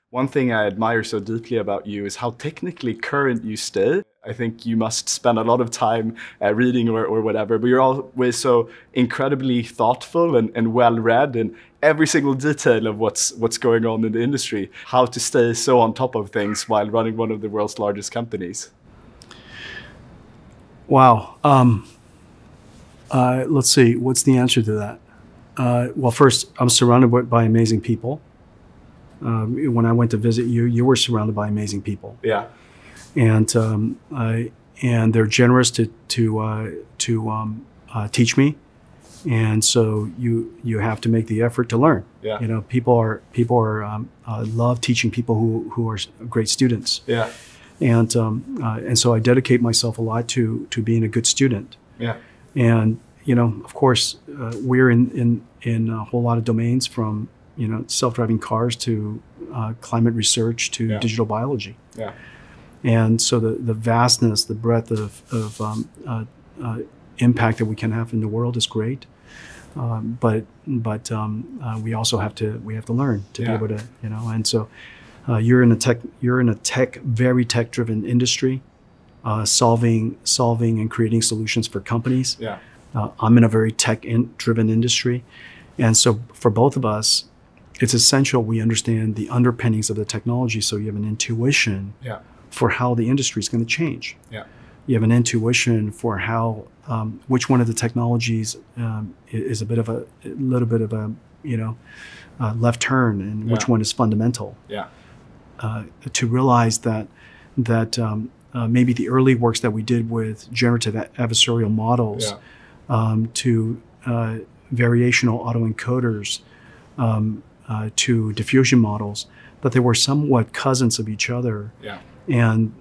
One thing I admire so deeply about you is how technically current you stay. I think you must spend a lot of time reading or whatever, but you're always so incredibly thoughtful and well-read in every single detail of what's going on in the industry. How to stay so on top of things while running one of the world's largest companies. Wow. Let's see. What's the answer to that? Well, first, I'm surrounded by amazing people. When I went to visit you, you were surrounded by amazing people. Yeah. And they're generous to teach me, and so you have to make the effort to learn. Yeah. You know, people love teaching people who are great students. Yeah. And so I dedicate myself a lot to being a good student. Yeah. And you know, of course, we're in a whole lot of domains, from self-driving cars to climate research to digital biology. Yeah. And so the vastness, the breadth of impact that we can have in the world is great. But we also have to learn to be able to, and so you're in a very tech-driven industry, solving and creating solutions for companies. Yeah. I'm in a very tech-driven industry. And so for both of us, it's essential we understand the underpinnings of the technology, so you have an intuition for how the industry is going to change. Yeah. You have an intuition for how which one of the technologies is a little bit of a left turn, and which one is fundamental. Yeah. To realize that maybe the early works that we did with generative adversarial models, to variational autoencoders, to diffusion models, that they were somewhat cousins of each other. Yeah. And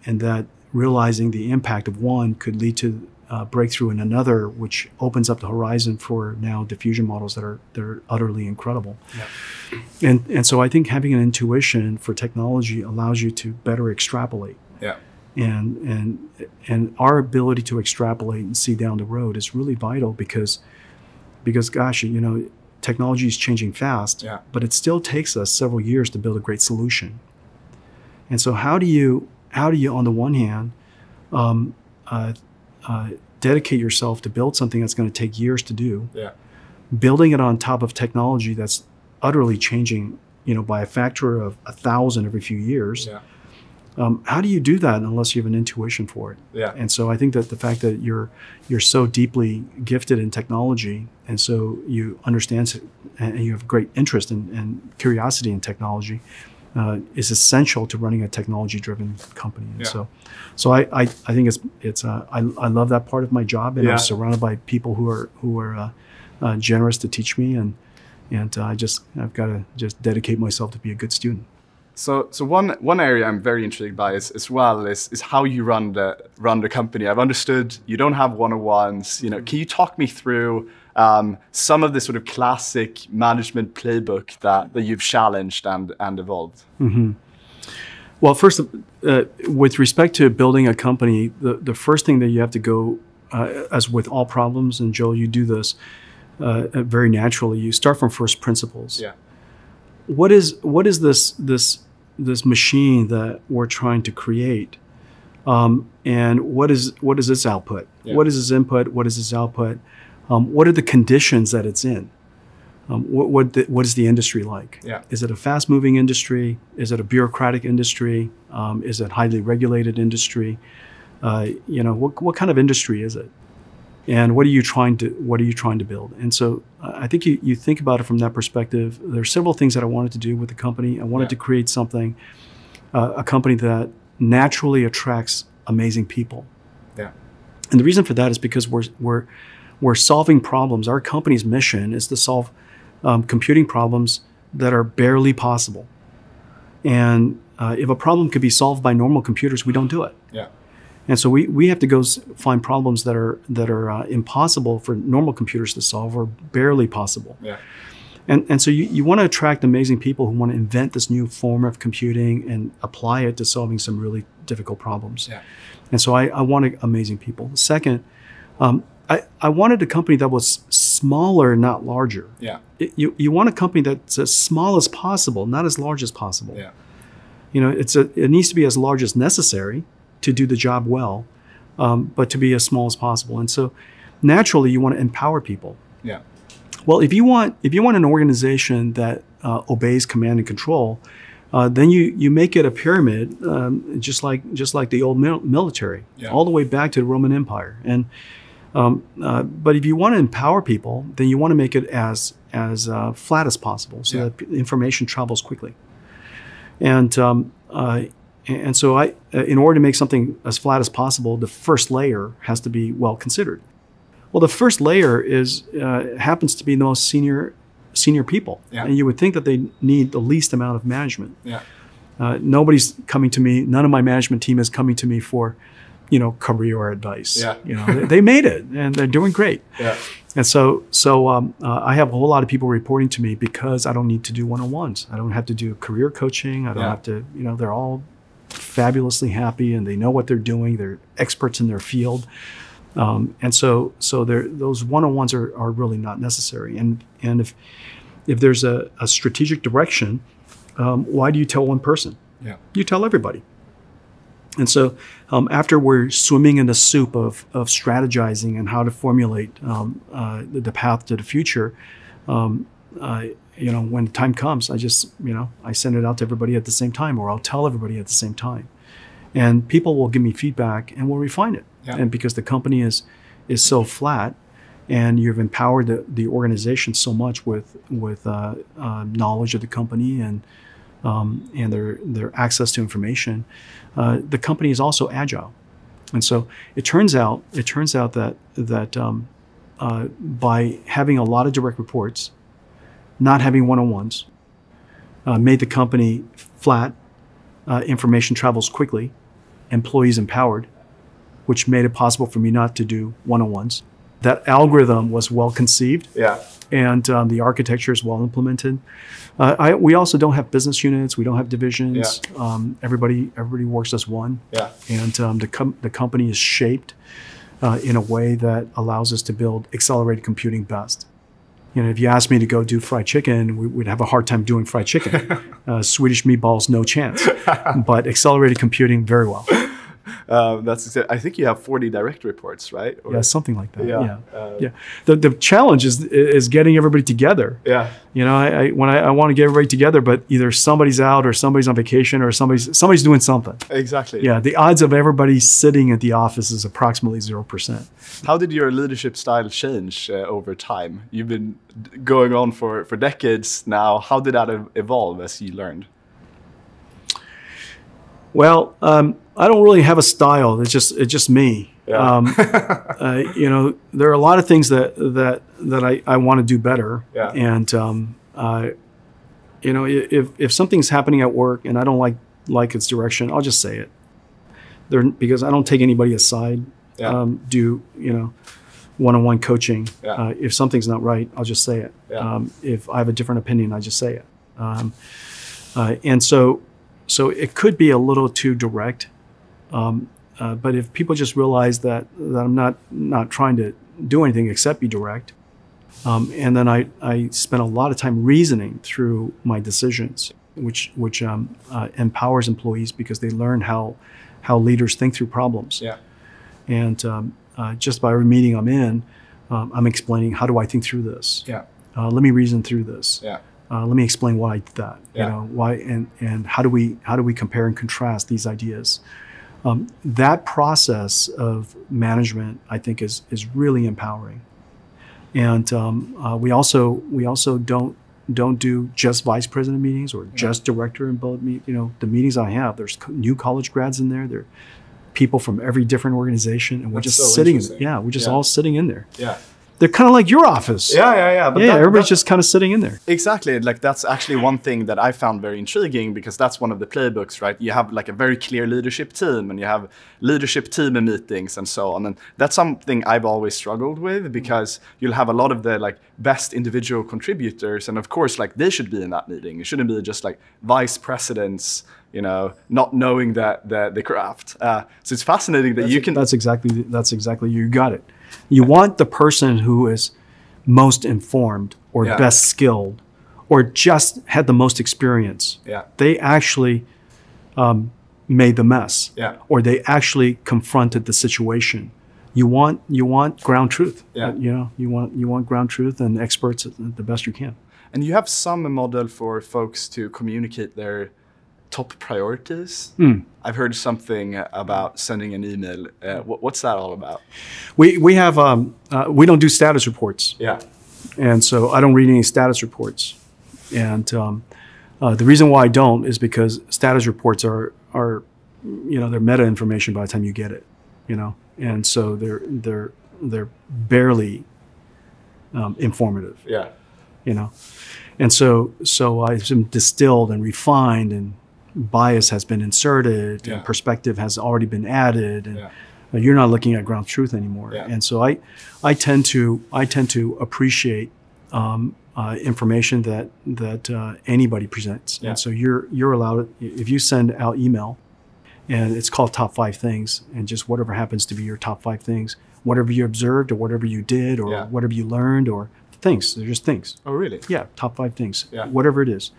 that realizing the impact of one could lead to breakthrough in another, which opens up the horizon for now diffusion models that are utterly incredible. Yeah. And so I think having an intuition for technology allows you to better extrapolate. Yeah. And our ability to extrapolate and see down the road is really vital, because gosh, technology is changing fast, but it still takes us several years to build a great solution. And so how do you on the one hand dedicate yourself to build something that's going to take years to do, building it on top of technology that's utterly changing, by a factor of 1,000 every few years. How do you do that unless you have an intuition for it? Yeah. And so I think that the fact that you're so deeply gifted in technology, and so you understand and you have great interest and curiosity in technology, is essential to running a technology-driven company. And so I think I love that part of my job, and I'm surrounded by people who are generous to teach me, and I've got to just dedicate myself to be a good student. So one area I'm very intrigued by is how you run the company. I've understood you don't have one-on-ones. Can you talk me through some of the sort of classic management playbook that you've challenged and evolved? Mm-hmm. Well, first, with respect to building a company, the first thing that you have to go, as with all problems, and Joel, you do this very naturally, you start from first principles. Yeah. What is this machine that we're trying to create, and what is its output? Yeah. What is its input? What is its output? What are the conditions that it's in? What is the industry like? Yeah. Is it a fast-moving industry? Is it a bureaucratic industry? Is it highly regulated industry? What kind of industry is it? And what are you trying to build? And so I think you think about it from that perspective. There are several things that I wanted to do with the company. I wanted to create something, a company that naturally attracts amazing people. Yeah. And the reason for that is because we're solving problems. Our company's mission is to solve computing problems that are barely possible. And if a problem could be solved by normal computers, we don't do it. Yeah. And so we have to go find problems that are impossible for normal computers to solve, or barely possible. Yeah. And so you want to attract amazing people who want to invent this new form of computing and apply it to solving some really difficult problems. Yeah. And so I want amazing people. Second, I wanted a company that was smaller, not larger. Yeah. You want a company that's as small as possible, not as large as possible. Yeah. It needs to be as large as necessary to do the job well, but to be as small as possible. And so naturally you want to empower people. Yeah. Well, if you want an organization that obeys command and control, then you make it a pyramid, just like the old military, all the way back to the Roman Empire. And but if you want to empower people, then you want to make it as flat as possible, so that information travels quickly. And so in order to make something as flat as possible, the first layer has to be well considered. Well, the first layer happens to be the most senior people, and you would think that they need the least amount of management. Nobody's coming to me. None of my management team is coming to me for, career advice. They made it and they're doing great. And so I have a whole lot of people reporting to me because I don't need to do one-on-ones. I don't have to do career coaching. I don't have to, they're all fabulously happy and they know what they're doing. They're experts in their field. And so those one-on-ones are really not necessary. And if there's a strategic direction, why do you tell one person? You tell everybody. And so after we're swimming in the soup of strategizing and how to formulate the path to the future, when the time comes, I just, I send it out to everybody at the same time, or I'll tell everybody at the same time. And people will give me feedback and we'll refine it. And because the company is so flat and you've empowered the organization so much with knowledge of the company and their access to information, the company is also agile. And so it turns out that by having a lot of direct reports, not having one-on-ones, made the company flat, information travels quickly, employees empowered, which made it possible for me not to do one-on-ones. That algorithm was well conceived, and the architecture is well implemented. We also don't have business units. We don't have divisions. Everybody works as one. And the company is shaped in a way that allows us to build accelerated computing best. If you asked me to go do fried chicken, we'd have a hard time doing fried chicken. Swedish meatballs, no chance. But accelerated computing, very well. I think you have 40 direct reports, right? Or, something like that. The challenge is getting everybody together. I want to get everybody together, but either somebody's out or somebody's on vacation or somebody's doing something. Exactly. The odds of everybody sitting at the office is approximately 0%. How did your leadership style change over time? You've been going on for decades now. How did that evolve as you learned? Well, I don't really have a style. It's just me. There are a lot of things that I want to do better. And if something's happening at work and I don't like its direction, I'll just say it. Because I don't take anybody aside. Do one-on-one coaching. If something's not right, I'll just say it. If I have a different opinion, I just say it. And so it could be a little too direct, but if people just realize that I'm not trying to do anything except be direct, and then I spend a lot of time reasoning through my decisions, which empowers employees because they learn how leaders think through problems. And just by every meeting I'm in, I'm explaining, how do I think through this? Let me reason through this. Let me explain why I did that. Why and how do we compare and contrast these ideas? That process of management, I think, is really empowering. And we also don't do just vice president meetings or just director and board the meetings I have. There's new college grads in there. There are people from every different organization, and we're just sitting. We're just all sitting in there. They're kind of like your office. But everybody's just kind of sitting in there. Exactly. That's actually one thing that I found very intriguing, because that's one of the playbooks, right? You have a very clear leadership team, and you have leadership team meetings and so on. And that's something I've always struggled with, because you'll have a lot of the best individual contributors, and of course they should be in that meeting. It shouldn't be just vice presidents, not knowing the craft. So it's fascinating that you can. That's exactly you got it. You want the person who is most informed or best skilled or just had the most experience. They actually made the mess, or they actually confronted the situation. You want ground truth. You want ground truth and experts the best you can. And you have some model for folks to communicate their top priorities. I've heard something about sending an email. What's that all about? We have we don't do status reports. And so I don't read any status reports. And the reason why I don't is because status reports are they're meta information by the time you get it, and so they're barely informative. And so I've been distilled and refined, and bias has been inserted, and perspective has already been added, and you're not looking at ground truth anymore. And so I tend to appreciate information that anybody presents. And so you're allowed, if you send out email, and it's called top 5 things, and just whatever happens to be your top 5 things, whatever you observed or whatever you did or whatever you learned or things, they're just things. Oh, really? Yeah, top 5 things, whatever it is.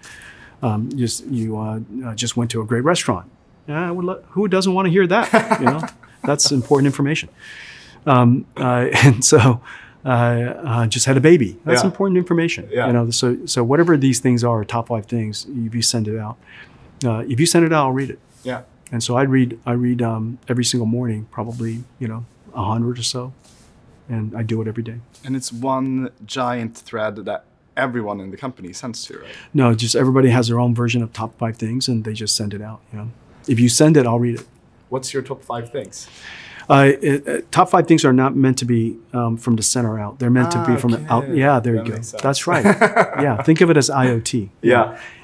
Just went to a great restaurant. Who doesn't want to hear that? That's important information. And so just had a baby. That's important information. So whatever these things are, top 5 things, if you send it out, I'll read it. And so I read every single morning, probably 100 or so, and I do it every day. And it's one giant thread that everyone in the company sends to, right? No, just everybody has their own version of top 5 things, and they just send it out. If you send it, I'll read it. What's your top 5 things? Top 5 things are not meant to be from the center out. They're meant to be from the out. Yeah, there you go. That's right. Think of it as IoT.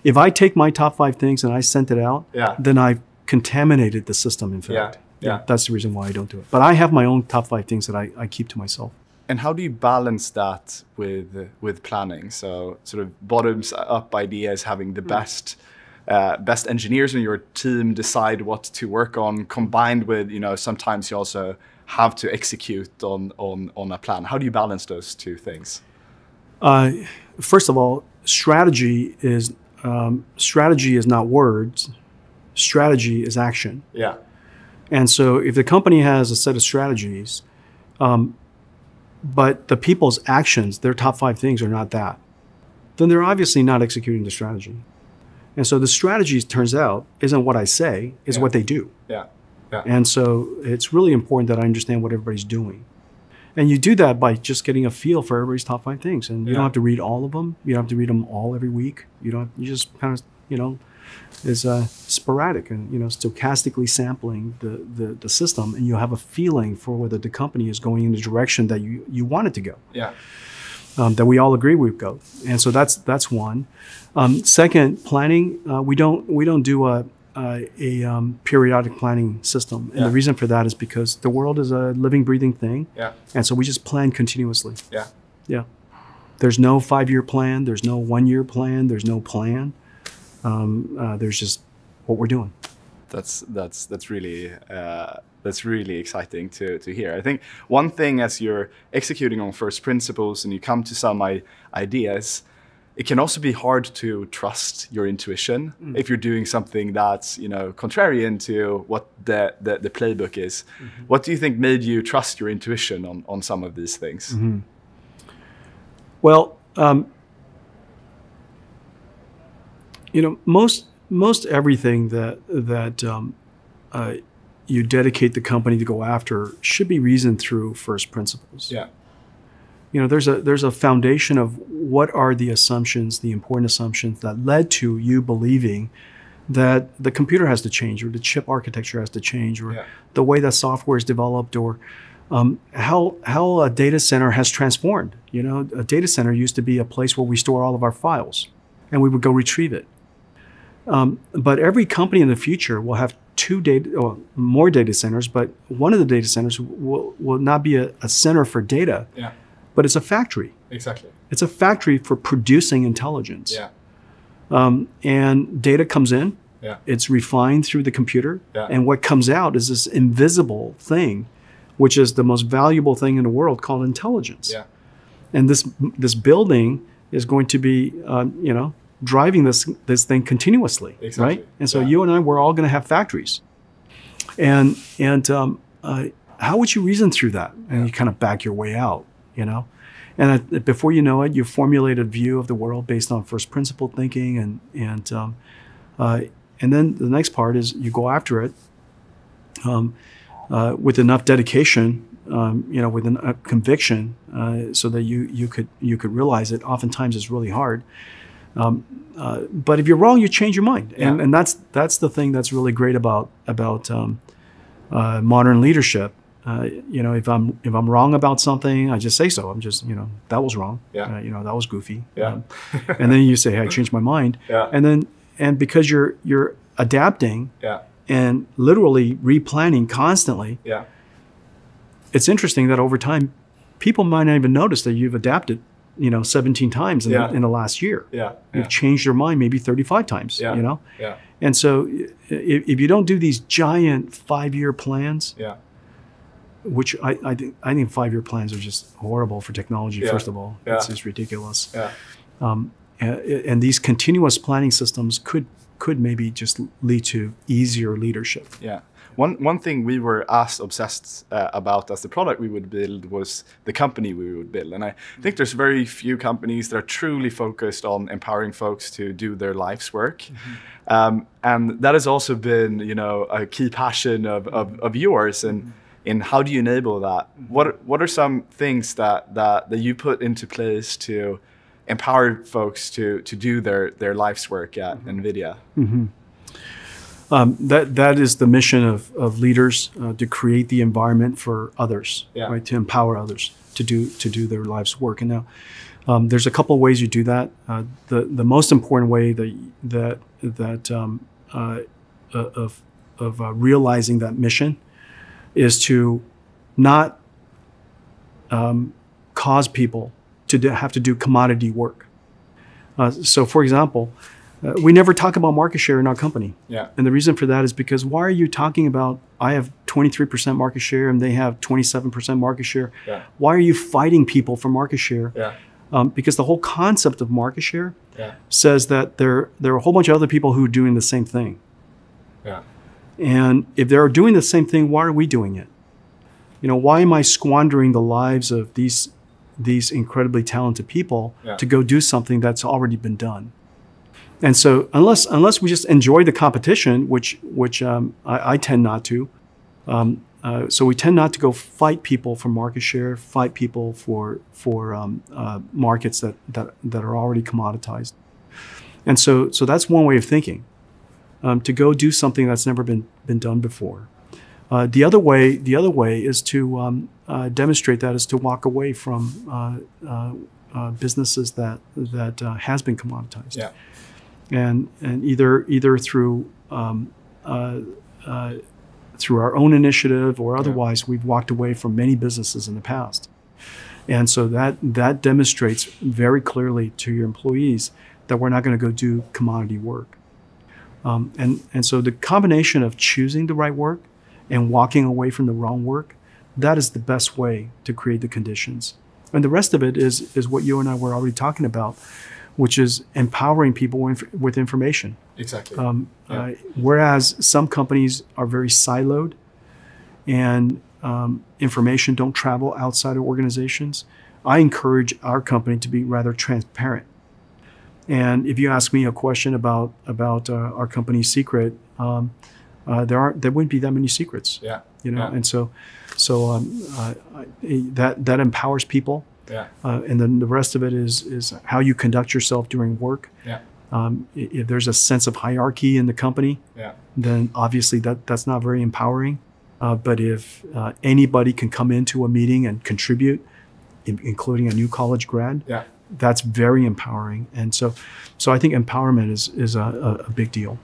If I take my top 5 things and I sent it out, then I've contaminated the system, in fact. That's the reason why I don't do it. But I have my own top 5 things that I keep to myself. And how do you balance that with planning? So sort of bottoms up ideas, having the best engineers in your team decide what to work on, combined with, sometimes you also have to execute on a plan. How do you balance those 2 things? First of all, strategy is not words. Strategy is action. And so if the company has a set of strategies, but the people's actions, their top 5 things are not that, then they're obviously not executing the strategy. And so the strategy, turns out, isn't what I say, is what they do. And so it's really important that I understand what everybody's doing. And you do that by just getting a feel for everybody's top 5 things. And you don't have to read all of them. You don't have to read them all every week. You just kind of, is sporadic and, stochastically sampling the system, and you'll have a feeling for whether the company is going in the direction that you want it to go. That we all agree we go. And so that's one. Second, planning. We don't do a periodic planning system, and the reason for that is because the world is a living, breathing thing. And so we just plan continuously. There's no 5-year plan. There's no 1-year plan. There's no plan. There's just what we're doing. That's really exciting to hear. I think one thing, as you're executing on first principles and you come to some ideas, it can also be hard to trust your intuition if you're doing something that's contrarian to what the playbook is. What do you think made you trust your intuition on some of these things? Well, most everything that you dedicate the company to go after should be reasoned through first principles. There's a foundation of what are the assumptions, the important assumptions that led to you believing that the computer has to change, or the chip architecture has to change, or the way that software is developed, or how a data center has transformed. A data center used to be a place where we store all of our files, and we would go retrieve it. But every company in the future will have more data centers, but one of the data centers will not be a center for data, but it's a factory. Exactly. It's a factory for producing intelligence. And data comes in, it's refined through the computer, and what comes out is this invisible thing which is the most valuable thing in the world, called intelligence. Yeah. And this building is going to be, driving this thing continuously, exactly. Right? And so you and I, we're all going to have factories. And how would you reason through that? And you kind of back your way out, And before you know it, you formulate a view of the world based on first principle thinking, and then the next part is you go after it with enough dedication, with a conviction, so that you could realize it. Oftentimes, it's really hard. But if you're wrong, you change your mind, and that's the thing that's really great about modern leadership. If I'm wrong about something, I just say so. I'm just, that was wrong. Yeah. That was goofy. Yeah. And then you say, hey, I changed my mind. Yeah. And because you're adapting. Yeah. And literally replanning constantly. Yeah. It's interesting that over time, people might not even notice that you've adapted, 17 times in the last year. Yeah. You've changed your mind maybe 35 times. Yeah. Yeah. And so, if you don't do these giant 5-year plans. Yeah. Which I think 5-year plans are just horrible for technology. Yeah. First of all, Yeah. it's just ridiculous. Yeah. And these continuous planning systems could maybe just lead to easier leadership. Yeah. One thing we were as obsessed about as the product we would build was the company we would build. And I think there's very few companies that are truly focused on empowering folks to do their life's work. Mm-hmm. And that has also been, a key passion of yours. And in how do you enable that? What are some things that you put into place to empower folks to do their life's work at NVIDIA? Mm-hmm. That is the mission of leaders, to create the environment for others, right? To empower others to do their life's work. And now, there's a couple of ways you do that. The most important way of realizing that mission is to not cause people to have to do commodity work. So, for example, we never talk about market share in our company. Yeah. And the reason for that is because why are you talking about, I have 23% market share and they have 27% market share? Yeah. Why are you fighting people for market share? Yeah. Because the whole concept of market share says that there are a whole bunch of other people who are doing the same thing. Yeah. And if they're doing the same thing, why are we doing it? Why am I squandering the lives of these incredibly talented people to go do something that's already been done? And so unless we just enjoy the competition, which I tend not to, so we tend not to go fight people for market share, fight people for markets that are already commoditized. And so that's one way of thinking, to go do something that's never been done before. The other way is to demonstrate that is to walk away from businesses that has been commoditized. Yeah. And either through our own initiative or otherwise, we've walked away from many businesses in the past. And so that demonstrates very clearly to your employees that we're not going to go do commodity work. And so the combination of choosing the right work and walking away from the wrong work, that is the best way to create the conditions. And the rest of it is what you and I were already talking about, which is empowering people with information. Exactly. Whereas some companies are very siloed and information don't travel outside of organizations, I encourage our company to be rather transparent. And if you ask me a question about our company's secret, there wouldn't be that many secrets. Yeah. And so that empowers people. Yeah. And then the rest of it is how you conduct yourself during work. Yeah. If there's a sense of hierarchy in the company, then obviously that's not very empowering. But if anybody can come into a meeting and contribute, including a new college grad, that's very empowering. And so I think empowerment is a big deal.